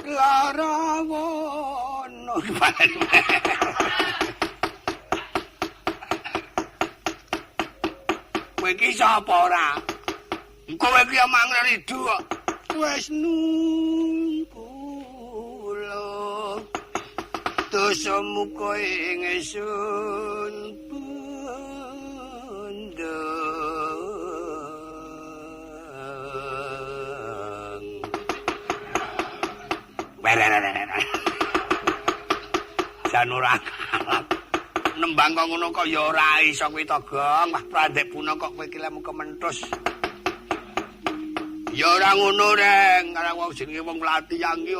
Larawono. Kowe iki sapa ora? Kowe iki mangan ridu kok. Wes numpula. Dosa muka ing ingsun jan ora nembang kok ngono kok ya ora iso kuwi to Gong. Wah prandek puna kok kowe iki lemu kementhus. Ya ora ngono Reng, karena wong jenenge wong latihan ki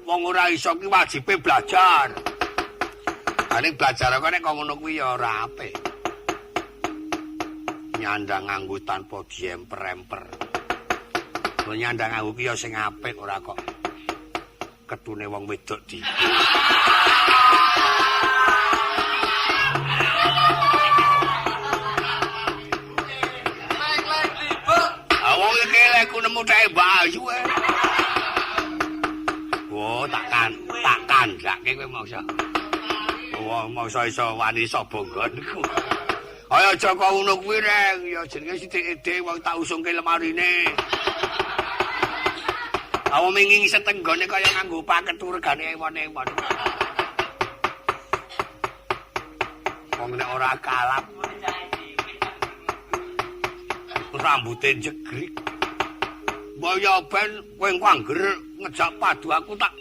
wong ora iso ki wajibe belajar. Ane belajar kok nek kok ngono kuwi ya ora apik. Nyandang nganggo tanpa diemper-emper. Nyandang nganggo ki ya sing apik ora kok ketune wong wedok di. Wong iki leku nemu tae Bayu e. Oh, takkan kandhake kowe mangsa. Oh, mangsa iso wani sapa nggonku. Kaya aja kok ngono kuwi Reng, ya jenenge sithik-sithik wong tak usungke lemarine. Awu minging setenggone kaya nganggo paket regane ewon-ewon. Wong nek ora kalap rambute jegrik. Mbaya ben kowe engko angger ngejak padu aku tak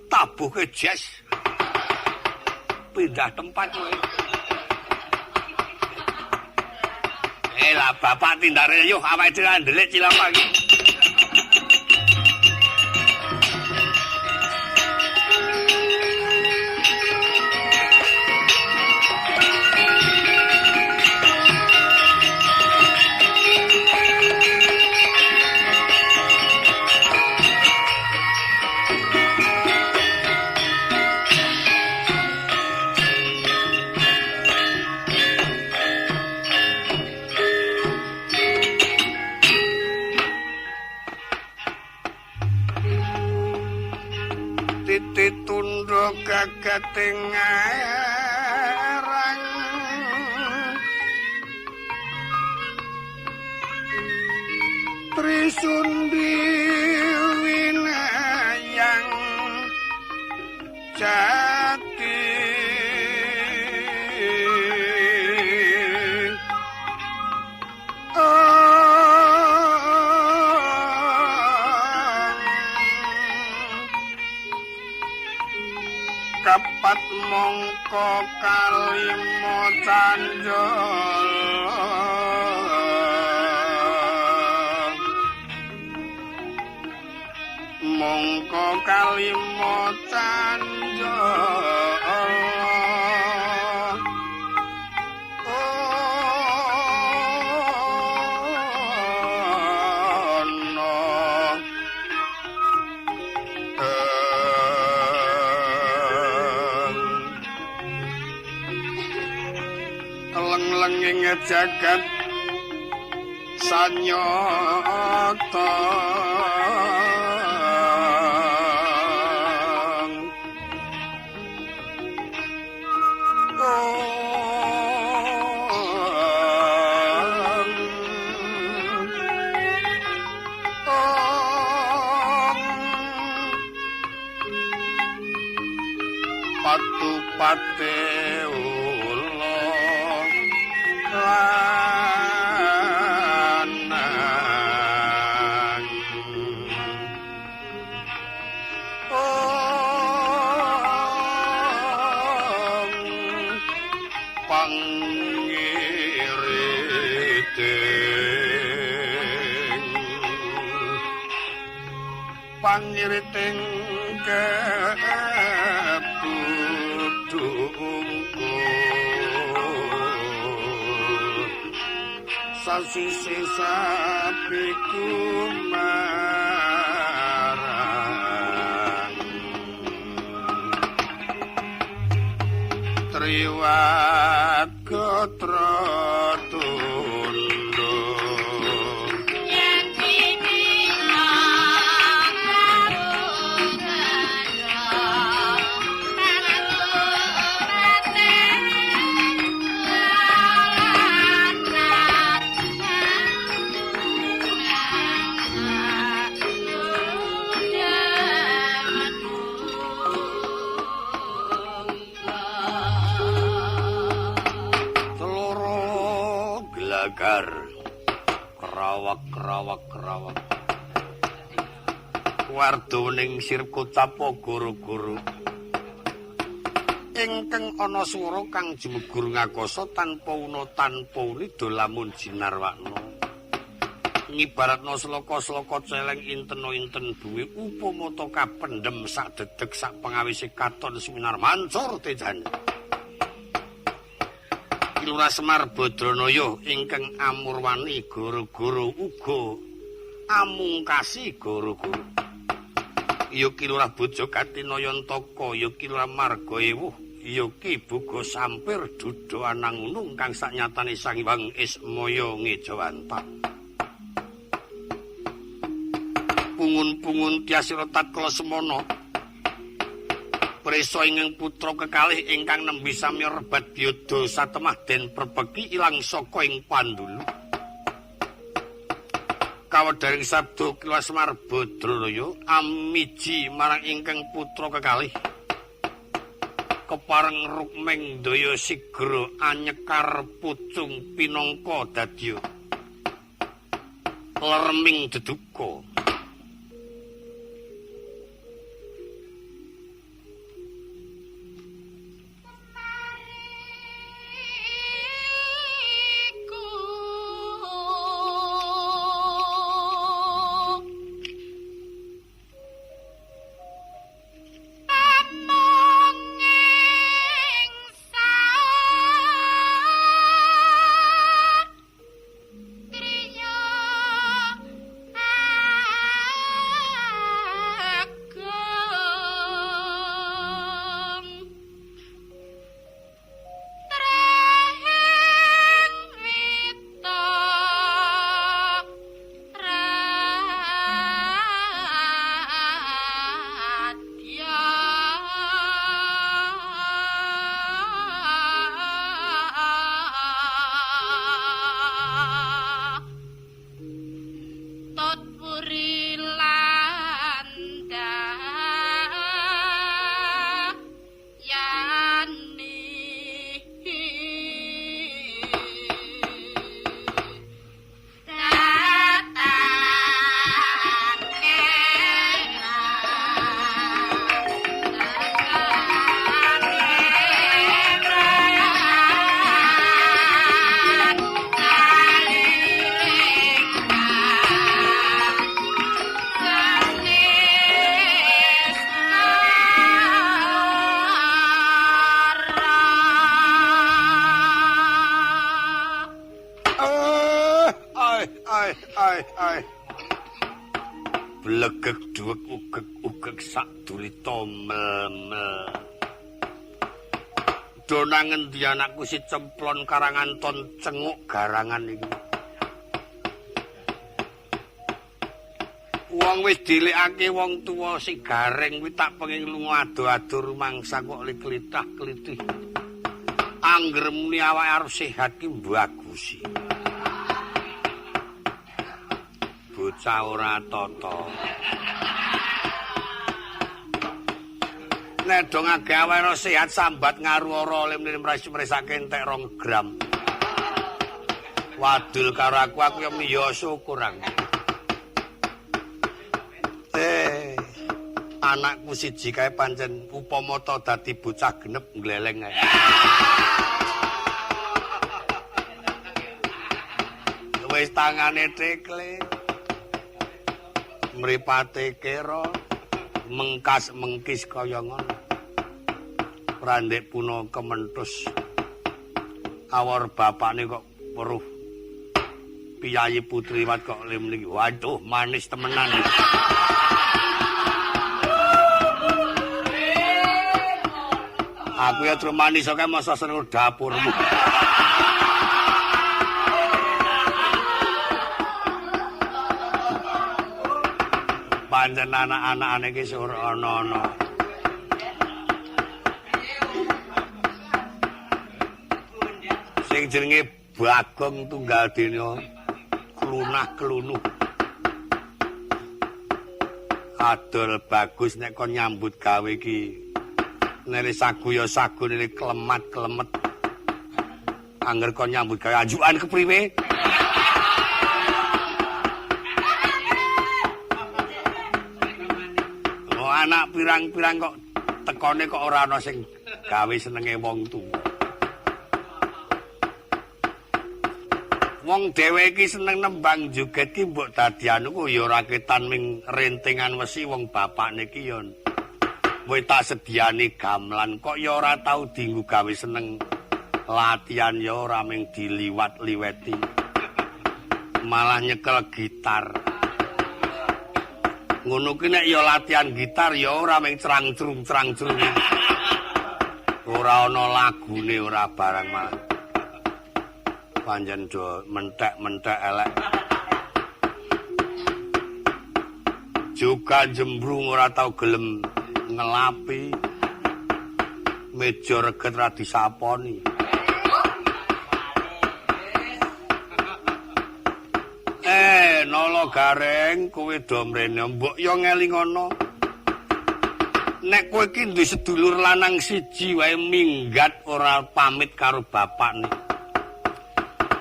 tabuhke jes. Pindah tempat kowe. Lah bapak tindare yo awake dhewe ndelik cilaka iki. Titunduk kagating arang Trisundi winayang jati kapat mongko kalimo canjol mongko kalimo canjol leng-lenging jagat sanyata patupate lanang pangiriting ketutungku sasisi sapiku marang triwagatra tunduk Jegar krawak wardaning sirip kocapa guru-guru ingkang ana swara kang jemugur ngakoso tanpa una tanpa rida lamun jinarwana ngibaratna sloka-sloka celeng intena-inten duwe upamata kapendhem sak dedeg sak pengawise katon seminar mancur tejane Lurah Semar Badranaya ingkang amurwani guru-guru uga amungkasi guru-guru ya Ki Lurah Bojokati Nayantaka ya Ki Lurah Marga Ewuh ya Ki Boga Sampir Duda Anangunung kang saknyatane Sang Hyang Ismaya Ngejawanta pungun-pungun Tyasira Tatkala Semana Prisa ingkang putra kekalih ingkang nembe sami rebat Byada satemah den perbeki ilang saka ing Pandulu. Kawedaring sabda Ki Lurah Semar Badranaya amiji marang ingkang putra kekalih. Kepareng rukmeng daya sigra anyekar pucung pinangka dadya lerming deduka. Blegek duwek ugek sak durita mel-mel. Dona ngendi anakku si cemplon karangan ton cenguk garangan iki. Wong wis dilekake wong tuwa si gareng kuwi tak pengin lunga ado-ado rumangsa kok klitah-klitih. Angger muni awake arep sehat ki bagusi. Bocah ora tata. Nek dong agek awake sehat sambat ngaru-ora lim-lim mresake entek 2 gram. Wadul karo aku ya miyo syukur aku. Anakku siji kae pancen upamata dadi bocah genep gleleng ae. Wis tangane tekle. Mripate kera mengkas mengkis kaya ngono. Randek puna kementhus. Awor bapakne kok weruh. Piyayi Putriwat kok lim niki. Waduh manis temenan. Aku ya terus manis kok masa seneng dapurmu. Pancen anak-anakane iki ora ana-ana. Sing jenenge Bagong Tunggal Dina klunah-klunuh. Adol bagus nek kon nyambut gawe iki. Nere sagu ya sagu nere klemat-klemet. Angger kon nyambut gawe ajukan kepriwe? anak pirang-pirang kok tekone kok ora ana sing gawe senenge wong tuwa. Wong dhewe iki seneng nembang joget ki mbok dadi anu kok ya ora ketan ming rentingan wesi wong bapakne ki ya. Kowe tak sediani gamelan kok ya ora tau dienggo gawe seneng latihan ya ora ming diliwat-liweti. Malah nyekel gitar. Ngono ki nek ya latihan gitar ya ora ming crang-crung. Ora ana lagune ora barang malah. Panjen do mentek-mentek elek. Juga jembrung ora tau gelem ngelapi. Meja reget ra disaponi. Nolo gareng kowe do mrene mbok yo ngelingono. Nek kowe iki duwe sedulur lanang siji wae minggat ora pamit karo bapakne.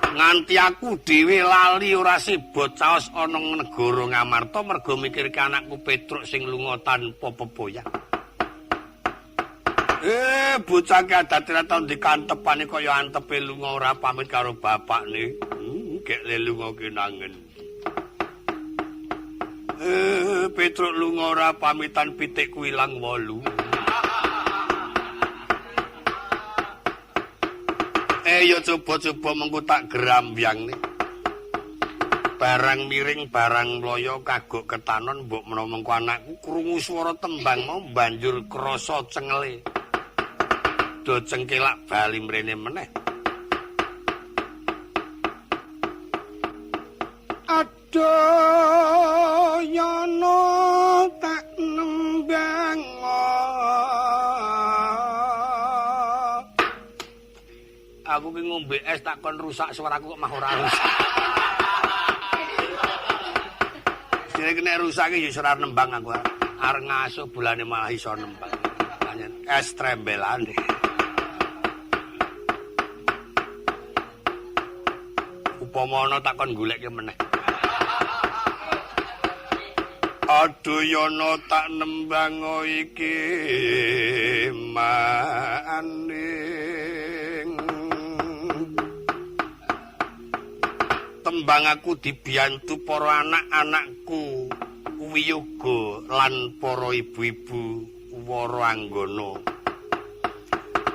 Nganti aku dhewe lali ora sibot caos ana negara Ngamarta mergo mikirke anakku Petruk sing lunga tanpa pepoyah. Bocah ki adate tau dikantepane kaya antepe lunga ora pamit karo bapakne. Gek le lunga kenangen. Petruk lunga ora pamitan pitikku ilang 8. Ya coba-coba mengko tak gerambyang nih. Barang miring, barang mloyo kagok ketanon mbok menawa mengko anakku krungu swara tembang mau banjur krasa cengele. Do cengkelak bali mrene meneh. Aduh yono tak nembang. Aku ki ngombe es tak kon rusak suaraku kok mah ora rusak. Sing nek rusak ki ya ora nembang aku. Arep ngasuh bulane malah iso nembang. Panjen es trembelane. Upama ana tak kon goleke meneh. Aduh yono tak nembang iki maning. Tembang aku dibiyantu para anak-anakku wiyoga lan para ibu-ibu wara anggana.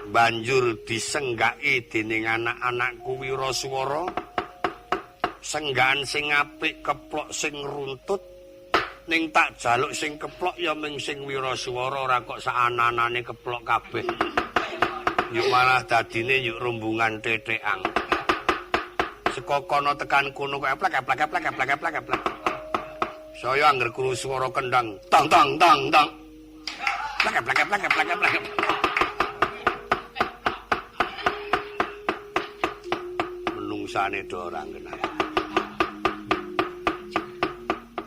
Banjur disenggaki dening anak-anakku wiraswara. Senggakan sing apik keplok sing runtut. Ning tak jaluk sing keplok ya ming sing wiraswara ora kok saananane keplok kabeh. Yuk malah dadine yuk rombongan teteang. Saka kono tekan kono kok eplek. Saya angger krungu swara kendang tang. Eplek. Menungsane do ora kenal.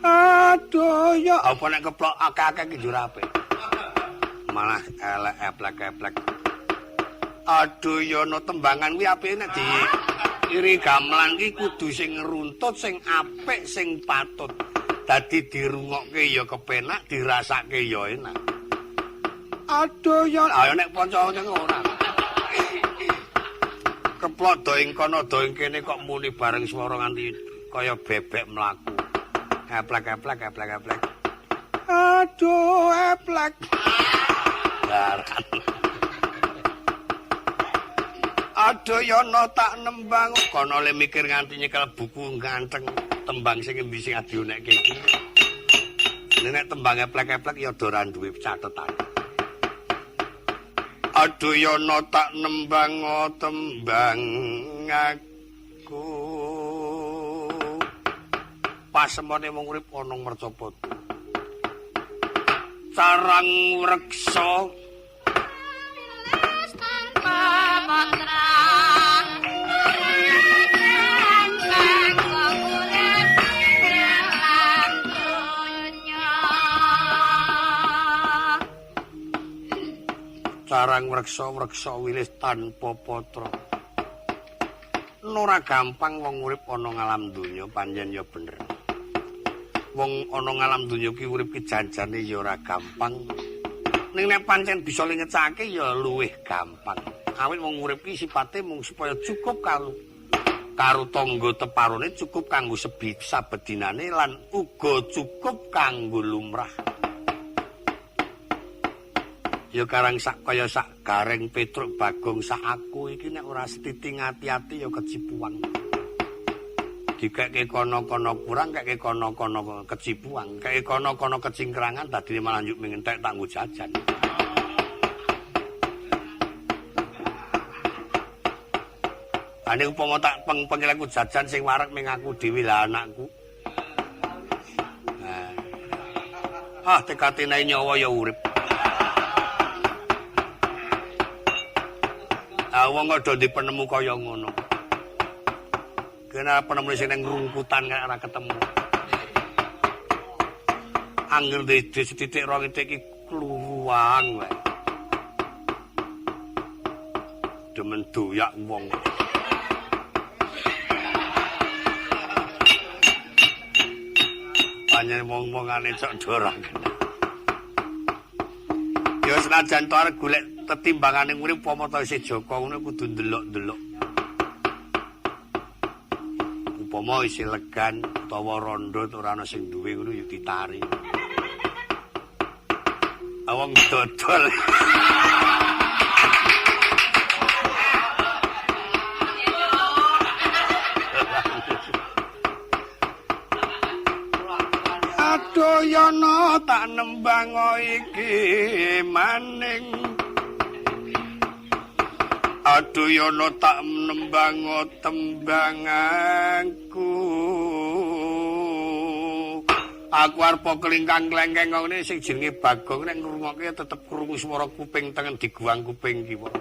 Aduh ya apa nek keplok akeh-akeh ki njur apik. Malah elek eplek. Aduh ya no tembangan kuwi apike nek di iri gamelan ki kudu sing runtut, sing apik, sing patut. Dadi dirungokke ya kepenak, dirasake ya enak. Aduh ya, ayo nek kanca-kanca ora. Keplok do ing kono do ing kene kok muni bareng swara nganti kaya bebek mlaku. Eplek. Aduh, eplek. Daran. Aduh yono tak nembang kono le mikir nganti nyekel buku ganteng tembang sing endi sing adionekke iki. Nek tembang eplek-eplek ya ora duwe catetan. Aduh yono tak nembang tembang aku. Pasemone wong urip ana mercapata. Carang reksa Carang wreksa wilis tanpa patra. Ora gampang wong urip ana ngalam donya, panjen ya bener. wong ana ngalam donya ki urip ki janjane ya ora gampang. Ning nek pancen bisa ngecake ya luwih gampang. Awit wong urip ki sipate mung supaya cukup karo tangga teparone, cukup kanggo sabedinane lan uga cukup kanggo lumrah. Ya karang sak kaya sak gareng Petruk Bagong sak aku iki nek ora setiting ati-ati ya kecipuan. Dikeke kono-kono kurang, keke kono-kono kecipuan, keke kono-kono kecingkrangan dadine malah njuk mengentek tak nggo jajan. Ane upama tak pengelaku jajan sing wareg ming aku dhewe lah anakku. Nah. Tekatine nyawa ya urip. Wong ada di penemu kaya ngono. Kena penemu sing ning rungkutan kaya ora ketemu. Angger di setitik rong titik iki kluwang wae. Demen doyak wong. Panjen wong-wongane cok doraken. Ya senajan to arep golek tetimbangane urip upama ta isih Joko ngono kudu ndelok-ndelok. Upama isih legan utawa rondo ora ana sing duwe ngono ya ditari. Awang dodol. Adoyono tak nembang iki maning. Adoyono tak nembang tembanganku. Aku arep kelingkang klengkeng ngene sing jenenge Bagong nek ngrungokke tetep krungu swara kuping tengen diguang kuping kiwa.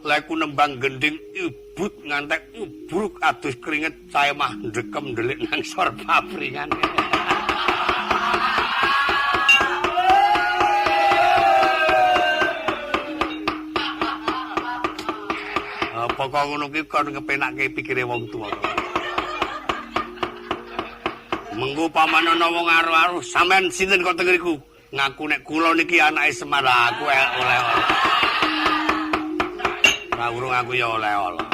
Leku nembang gending ibut ngantek ubruk adus keringet saya mah ndekem ndelik nang sor papringan. Apa kok ngono ki kon kepenakke pikire wong tuwa. Mengko paman ana wong aru-aru, sampean sinten kok teng ngriku? Ngaku nek kula niki anake Semar, aku oleh-oleh. Nah, urung aku ya oleh-oleh.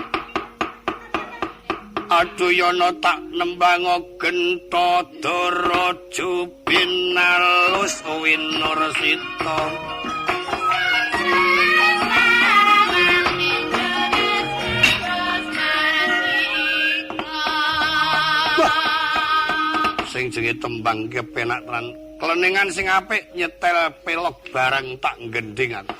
Adoyono tak nembang genta daraja binalus winursita. Sing jenenge tembang kepenak tenan. Kleningan sing apik nyetel pelok barang tak gending aku.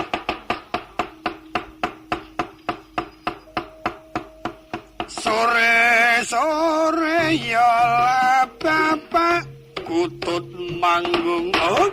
Sore ya bapak kutut manggung. Oh.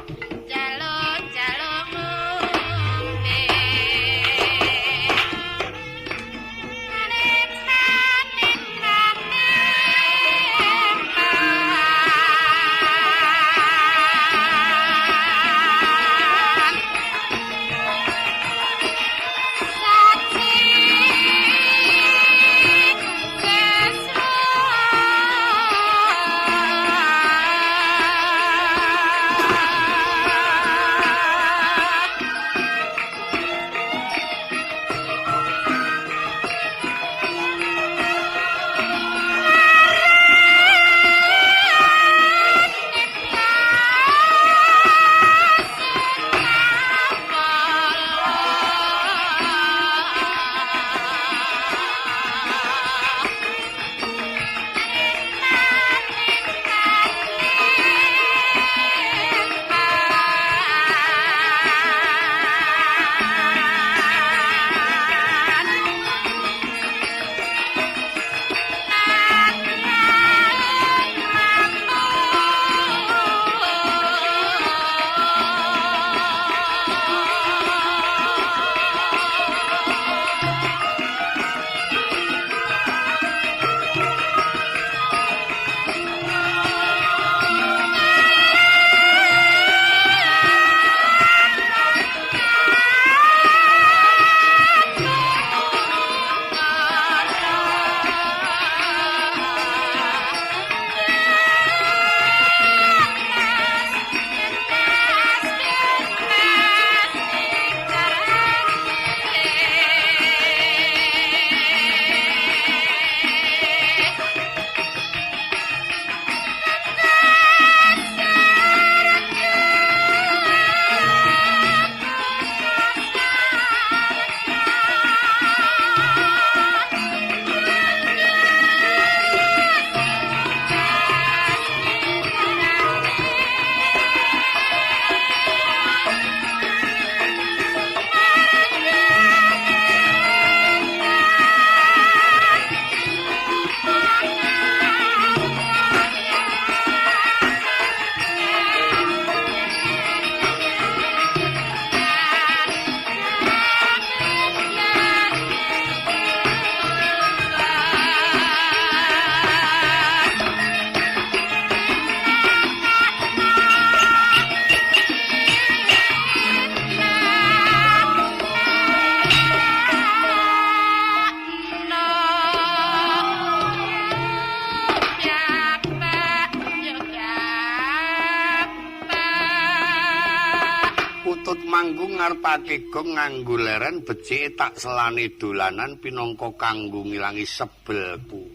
Ketut manggung ngarepake gong nganggo leren becike tak selani dolanan pinangka kanggo ngilangi sebelku.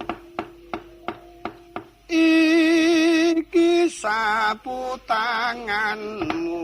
Iki sapu tanganmu.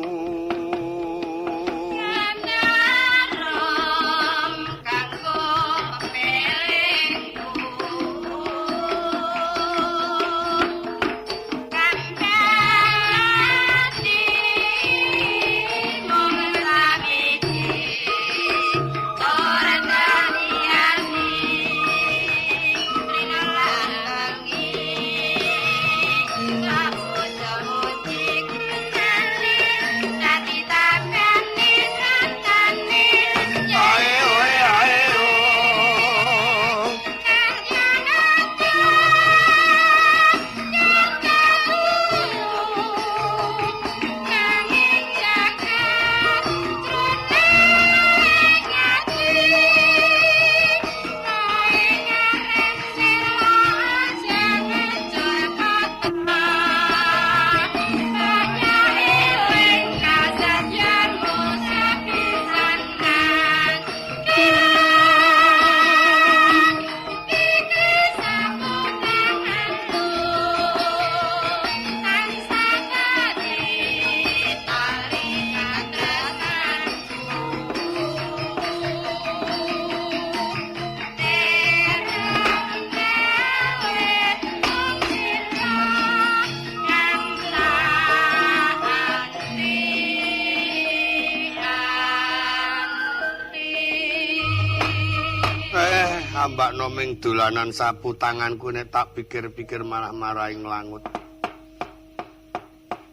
Ambakno ming dolanan sapu tanganku nek tak pikir-pikir malah marahi nglangut.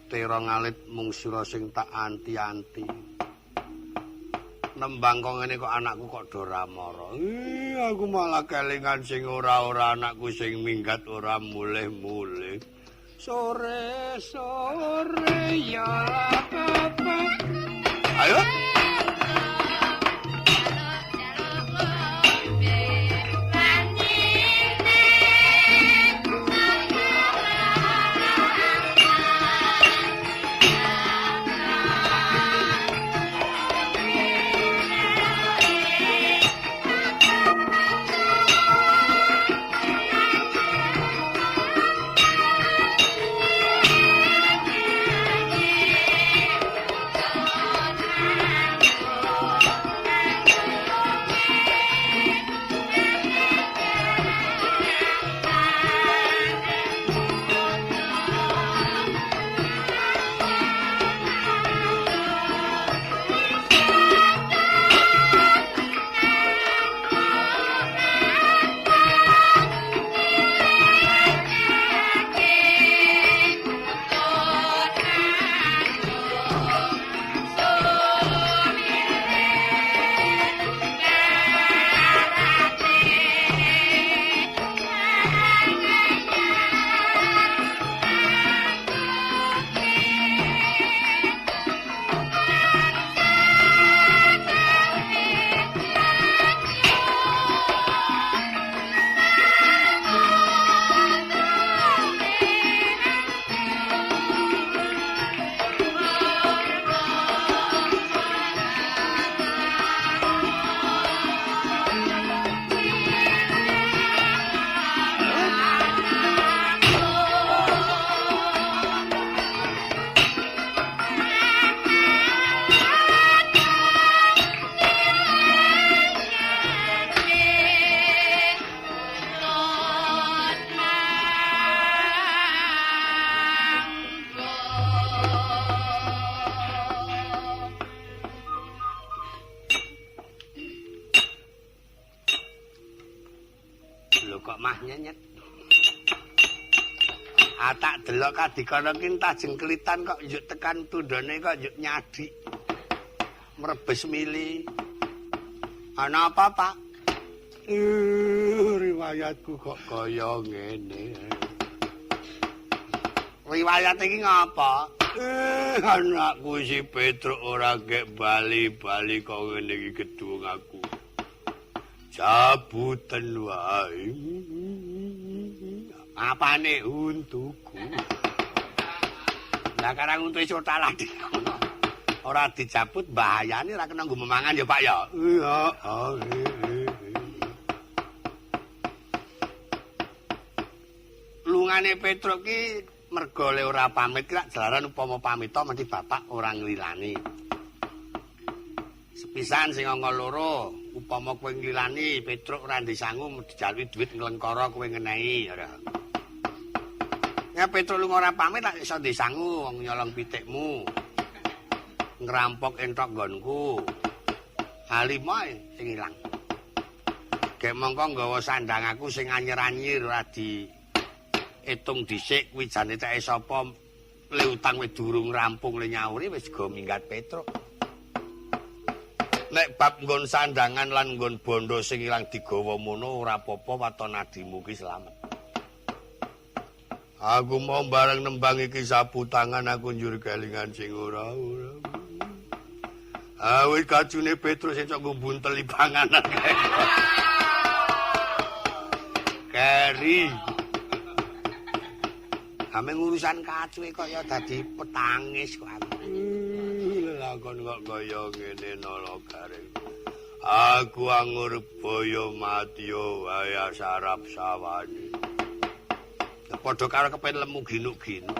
Tera ngalit mung sira sing tak anti-anti. Nembang kok ngene kok anakku kok doramara. Aku malah kelingan sing ora-ora anakku sing minggat ora mulih-mulih. Sore ya apa. Ayo. Tak delok kadikana ki entah jengkelitan kok njuk tekan tundone kok njuk nyadik. Mrebes mili. Ana apa, Pak? Riwayatku kok kaya ngene. Riwayat iki ngapa? Anakku si Petruk ora gek bali-bali kok ngene iki gedung aku. Jabutan wae. Apane untuku? Lah karang untu iso talah diku. ora dicabut bahayane ra kena nggo memangan ya Pak ya. Iya. Lungane Petruk ki mergo le ora pamit ki lak jalaran upama pamita mesti bapak ora nglilani. Sepisan sing angka loro, upama kowe nglilani Petruk ora disangu dijaluki dhuwit nglengkara kowe ngenehi ora. Ya Petruk lunga ora pamit lak iso disangu wong nyolong pitikmu. Ngrampok entok nggonku. Halimah sing ilang. Gek mongko nggawa sandang aku sing anyir-anyir ora di itung dhisik kuwi jane teke sapa le utang wis durung rampung le nyauri wis go minggat Petruk. Nek bab nggon sandangan lan nggon bondo sing ilang digawa mono ora apa-apa waton adimu ki slamet. Aku mau bareng nembang iki sapu tangan aku njur kelingan sing ora. Wis kacune Petrus sing kok bunteli panganan kae. Keri. Ame urusan kacuke kok ya dadi petangis kok aku. Lakon kok kaya ngene nala garing. Aku angur boyo matyo waya sarap sawani. Padha karo kepen lemu ginuk-ginuk.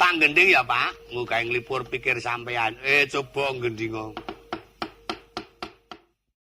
Tak gending ya, Pak. Muga nglipur pikir sampean. Coba gendinga.